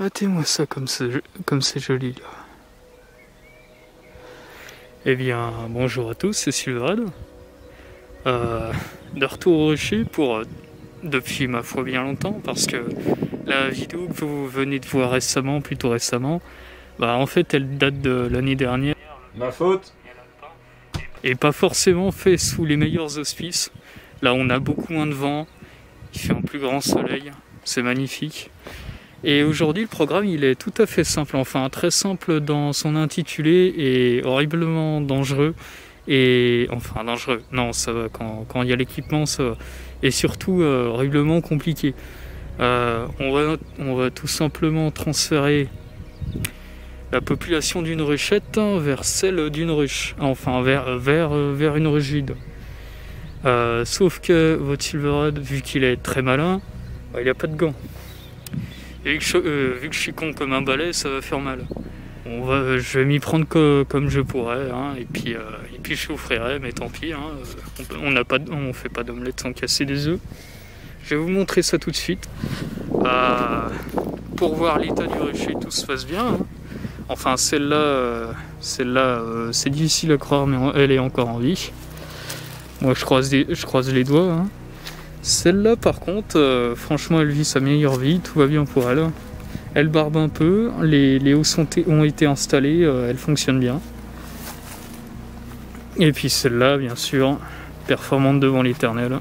Matez-moi ça comme c'est joli là. Eh bien, bonjour à tous, c'est Sylvrad. De retour au rocher pour depuis ma foi bien longtemps, parce que la vidéo que vous venez de voir récemment, plutôt récemment, bah en fait elle date de l'année dernière. Ma faute. Et pas forcément fait sous les meilleurs auspices. Là on a beaucoup moins de vent, il fait un plus grand soleil, c'est magnifique. Et aujourd'hui le programme il est tout à fait simple, enfin très simple dans son intitulé et horriblement dangereux. Et enfin dangereux, non ça va, quand il y a l'équipement ça va. Et surtout horriblement compliqué. On va tout simplement transférer la population d'une ruchette vers celle d'une ruche, enfin vers une ruche vide. Sauf que votre Sylvrad, vu qu'il est très malin, bah, il n'a pas de gants. Et vu que je suis con comme un balai, ça va faire mal. Je vais m'y prendre comme je pourrais, hein, et puis je souffrirai, mais tant pis. Hein, on fait pas d'omelette sans casser des œufs. Je vais vous montrer ça tout de suite. Pour voir l'état du rucher, tout se passe bien. Hein. Enfin, celle-là, c'est difficile à croire, mais elle est encore en vie. Moi, je croise les doigts. Hein. Celle-là, par contre, franchement, elle vit sa meilleure vie. Tout va bien pour elle. Elle barbe un peu. Les hauts ont été installés. Elle fonctionne bien. Et puis celle-là, bien sûr, performante devant l'éternel.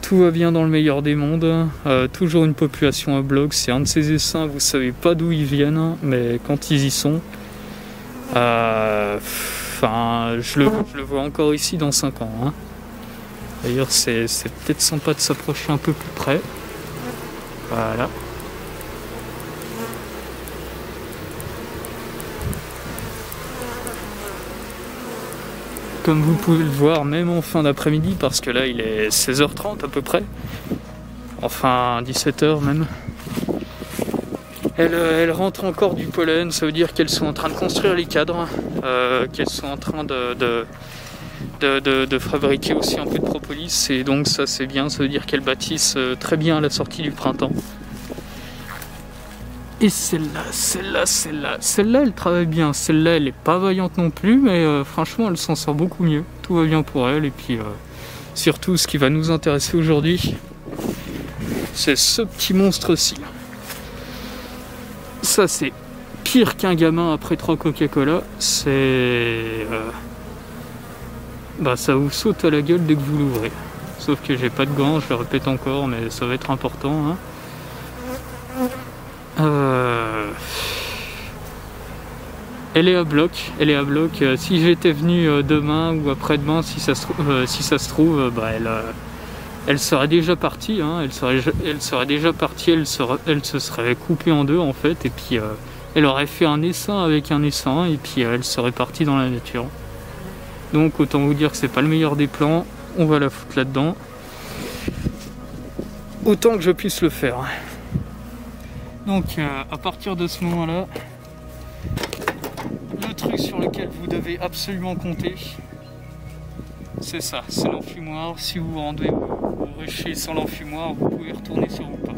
Tout va bien dans le meilleur des mondes. Toujours une population à bloc. C'est un de ces essaims, vous savez pas d'où ils viennent, mais quand ils y sont, je le vois encore ici dans 5 ans. Hein. D'ailleurs, c'est peut-être sympa de s'approcher un peu plus près. Voilà. Comme vous pouvez le voir, même en fin d'après-midi, parce que là il est 16h30 à peu près, enfin 17h même, elle rentre encore du pollen, ça veut dire qu'elles sont en train de construire les cadres, qu'elles sont en train de fabriquer aussi un peu de propolis, et donc ça c'est bien, ça veut dire qu'elles bâtissent très bien à la sortie du printemps. Et celle-là, elle travaille bien. Celle-là, elle est pas vaillante non plus, mais franchement, elle s'en sort beaucoup mieux. Tout va bien pour elle. Et puis, surtout, ce qui va nous intéresser aujourd'hui, c'est ce petit monstre-ci. Ça, c'est pire qu'un gamin après 3 Coca-Cola. C'est... ça vous saute à la gueule dès que vous l'ouvrez. Sauf que j'ai pas de gants, je le répète encore, mais ça va être important, hein. Elle est à bloc. Si j'étais venu demain ou après-demain, si ça se trouve, elle serait déjà partie. Hein, elle serait déjà partie. Elle se serait coupée en deux en fait, et puis elle aurait fait un essaim avec un essaim, et puis elle serait partie dans la nature. Donc autant vous dire que c'est pas le meilleur des plans. On va la foutre là-dedans, autant que je puisse le faire. Donc à partir de ce moment-là, le truc sur lequel vous devez absolument compter, c'est ça, c'est l'enfumoir. Si vous rendez au rucher sans l'enfumoir, vous pouvez retourner sur vos pas.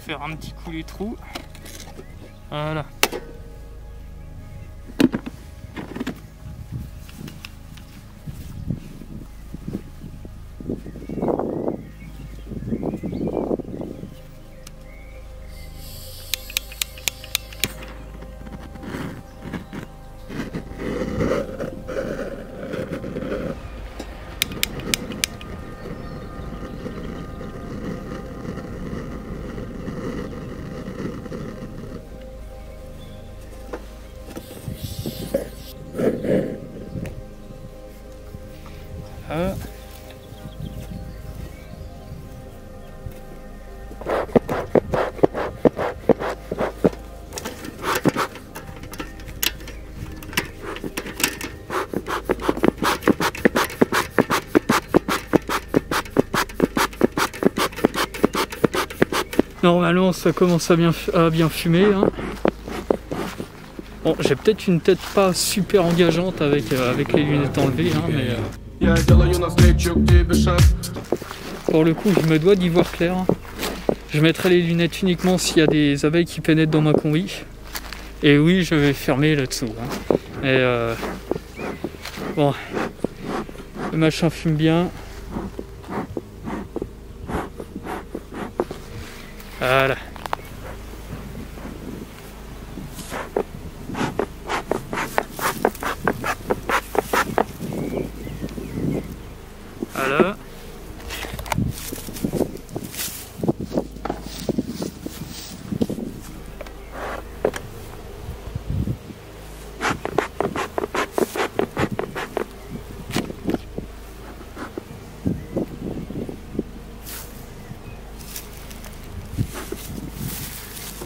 Faire un petit coup les trous. Voilà. Normalement ça commence à bien fumer. Hein. Bon, j'ai peut-être une tête pas super engageante avec les lunettes enlevées, hein, mais pour le coup je me dois d'y voir clair. Je mettrai les lunettes uniquement s'il y a des abeilles qui pénètrent dans ma combi. Et oui, je vais fermer là-dessous. Hein. Mais bon, le machin fume bien. Voilà. Voilà.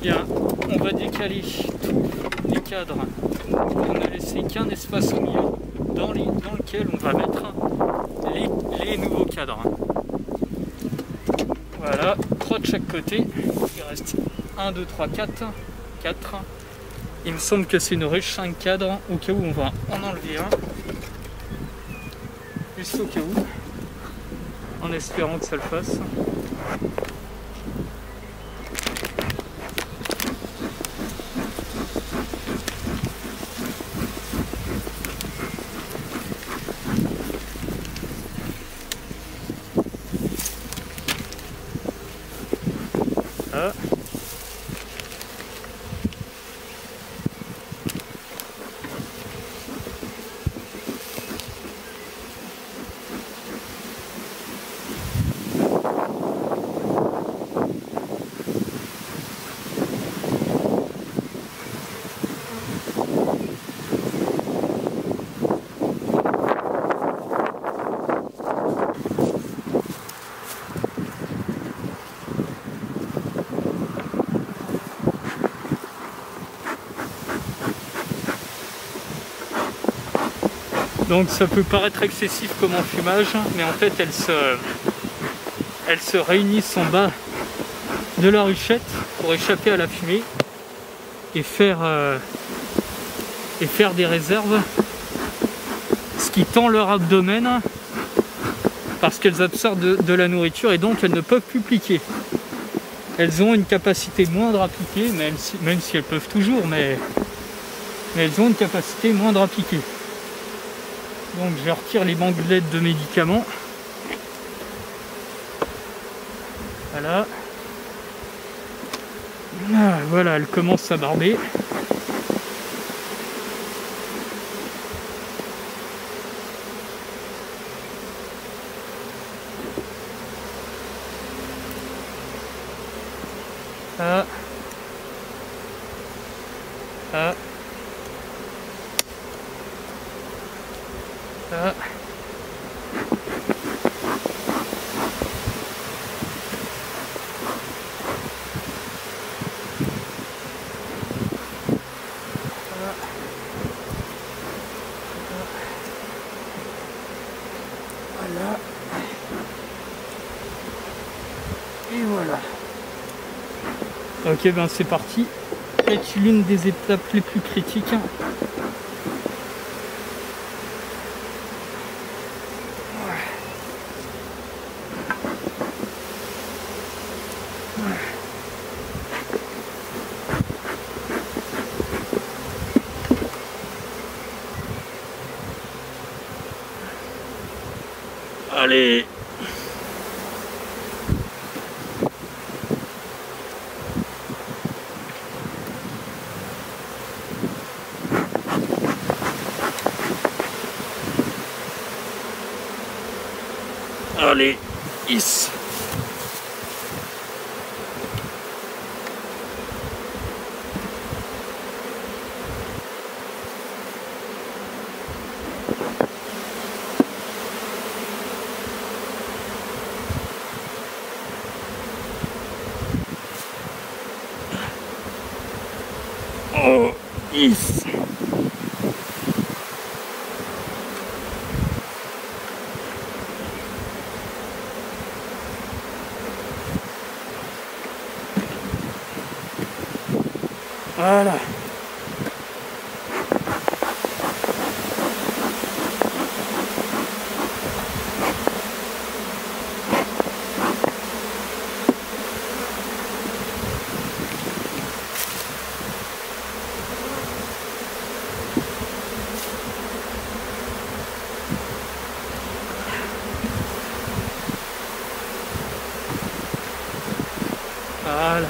Bien, on va décaler tous les cadres pour ne laisser qu'un espace au milieu dans lequel on va mettre les nouveaux cadres. Voilà, 3 de chaque côté. Il reste 1, 2, 3, 4. 4. Il me semble que c'est une ruche 5 cadres, au cas où on va en enlever un. Juste au cas où, en espérant que ça le fasse. Là. Donc ça peut paraître excessif comme enfumage, mais en fait elles se réunissent en bas de la ruchette pour échapper à la fumée et faire des réserves, ce qui tend leur abdomen parce qu'elles absorbent de la nourriture et donc elles ne peuvent plus piquer. Elles ont une capacité moindre à piquer, même si elles peuvent toujours, mais elles ont une capacité moindre à piquer. Donc je retire les bandelettes de médicaments. Voilà. Ah, voilà, elle commence à barber. Ah. Ah. Ah. Voilà. Et voilà. Ok, ben c'est parti. C'est l'une des étapes les plus critiques. Allez! Allez, is. Oh, is. Voilà. Voilà.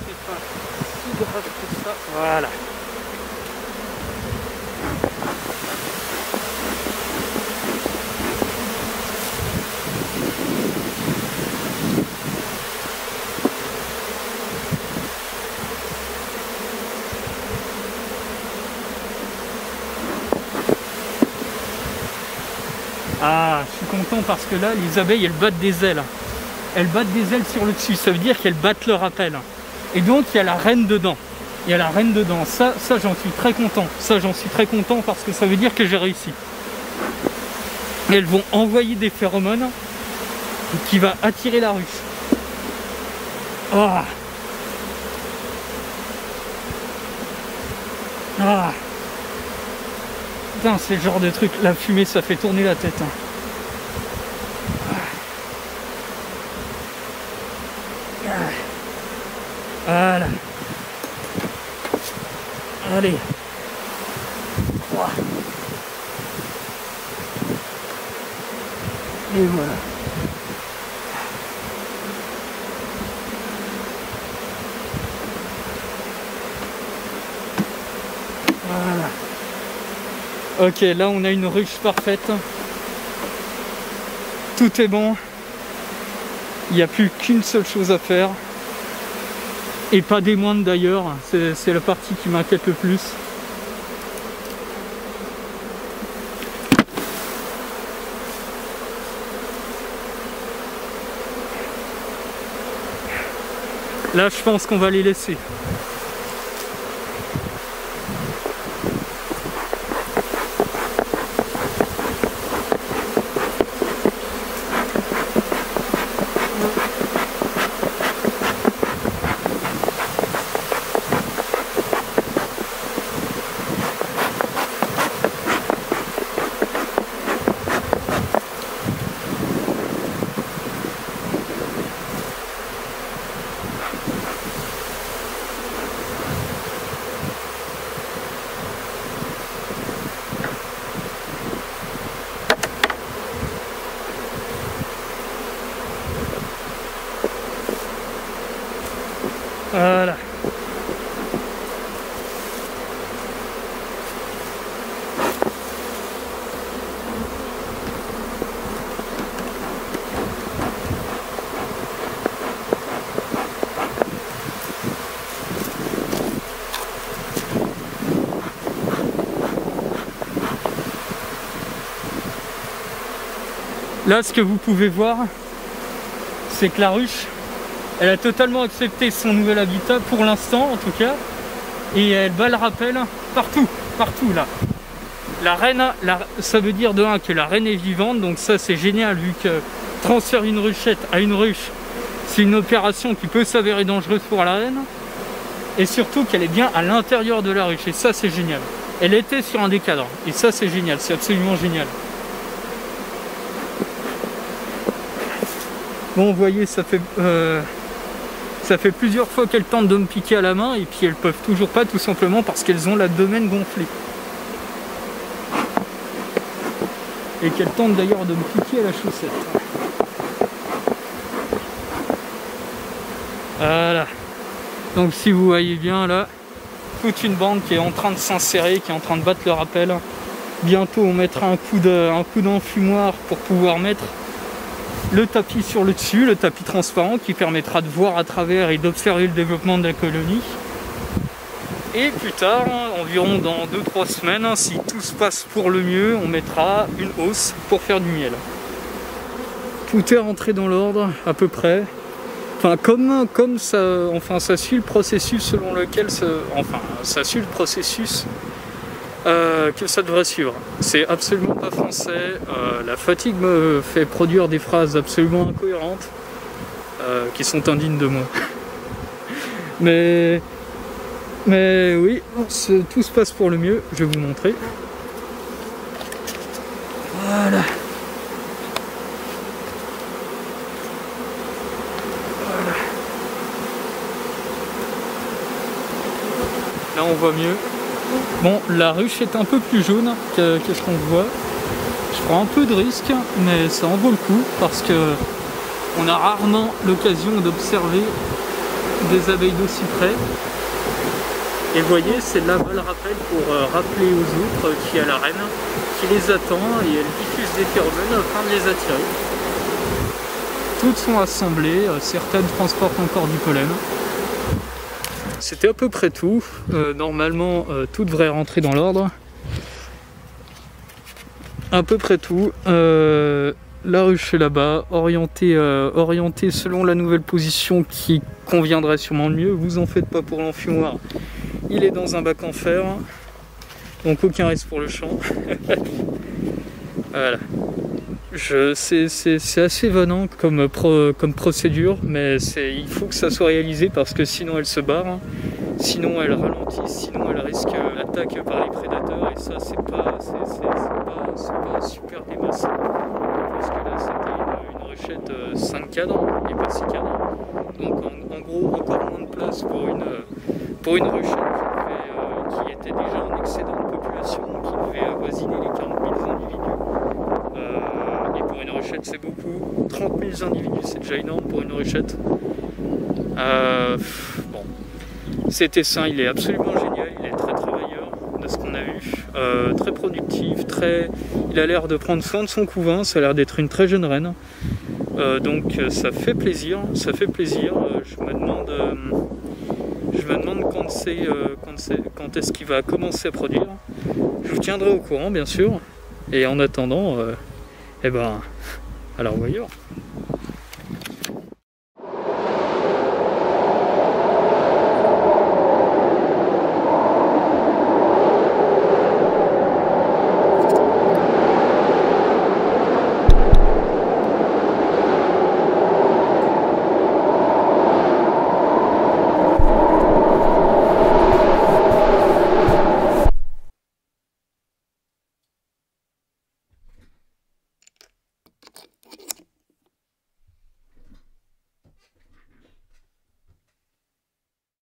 C'est pas si grave que ça. Voilà. Ah, je suis content parce que là, les abeilles, elles battent des ailes. Elles battent des ailes sur le dessus, ça veut dire qu'elles battent leur appel. Et donc, il y a la reine dedans. Il y a la reine dedans. Ça j'en suis très content. Ça, j'en suis très content parce que ça veut dire que j'ai réussi. Et elles vont envoyer des phéromones qui va attirer la ruche. Ah. Ah. Putain, c'est le genre de truc, la fumée, ça fait tourner la tête. Voilà. Allez. Et voilà. Voilà. Ok, là on a une ruche parfaite. Tout est bon. Il n'y a plus qu'une seule chose à faire. Et pas des moindres d'ailleurs. C'est la partie qui m'inquiète le plus. Là, je pense qu'on va les laisser. Voilà. Là, ce que vous pouvez voir, c'est que la ruche, elle a totalement accepté son nouvel habitat pour l'instant en tout cas, et elle bat le rappel partout là. La reine, ça veut dire de un que la reine est vivante, donc ça c'est génial vu que transférer une ruchette à une ruche, c'est une opération qui peut s'avérer dangereuse pour la reine, et surtout qu'elle est bien à l'intérieur de la ruche, et ça c'est génial. Elle était sur un des cadres, et ça c'est génial, c'est absolument génial. Bon, vous voyez, ça fait plusieurs fois qu'elles tentent de me piquer à la main et puis elles peuvent toujours pas, tout simplement parce qu'elles ont l'abdomen gonflé. Et qu'elles tentent d'ailleurs de me piquer à la chaussette. Voilà. Donc si vous voyez bien là, toute une bande qui est en train de s'insérer, qui est en train de battre le rappel. Bientôt on mettra un coup d'enfumoir pour pouvoir mettre le tapis sur le dessus, le tapis transparent qui permettra de voir à travers et d'observer le développement de la colonie. Et plus tard, environ dans 2-3 semaines, si tout se passe pour le mieux, on mettra une hausse pour faire du miel. Tout est rentré dans l'ordre à peu près. Enfin, comme ça, enfin, ça suit le processus selon lequel ça suit le processus que ça devrait suivre. C'est absolument pas français. La fatigue me fait produire des phrases absolument incohérentes. qui sont indignes de moi. Mais oui, tout se passe pour le mieux, je vais vous montrer. Voilà. Voilà. Là on voit mieux. Bon, la ruche est un peu plus jaune qu'est-ce qu'on voit. Je prends un peu de risque, mais ça en vaut le coup parce que on a rarement l'occasion d'observer des abeilles d'aussi près. Et vous voyez, c'est là-bas le rappel pour rappeler aux autres qu'il y a la reine qui les attend et elle diffuse des phéromones afin de les attirer. Toutes sont assemblées, certaines transportent encore du pollen. C'était à peu près tout. Normalement, tout devrait rentrer dans l'ordre. À peu près tout. La ruche est là-bas, orientée selon la nouvelle position qui conviendrait sûrement le mieux. Vous en faites pas pour l'enfumoir. Il est dans un bac en fer. Donc aucun risque pour le champ. Voilà. C'est assez venant comme procédure, mais il faut que ça soit réalisé parce que sinon elle se barre, sinon elle ralentit, sinon elle risque l'attaque par les prédateurs et ça c'est pas super des masses. Parce que là c'était une ruchette 5 cadres et pas 6 cadres. Donc en gros encore moins de place pour une ruchette qui était déjà en excédent de population, qui devait avoisiner les 40 000 individus. Et pour une ruchette c'est beaucoup, 30 000 individus c'est déjà énorme pour une ruchette. Bon, cet essaim il est absolument génial, il est très travailleur de ce qu'on a vu, très productif, il a l'air de prendre soin de son couvain, ça a l'air d'être une très jeune reine. Donc ça fait plaisir, je me demande quand est-ce qu'il va commencer à produire. Je vous tiendrai au courant bien sûr, et en attendant, eh ben, alors voyons.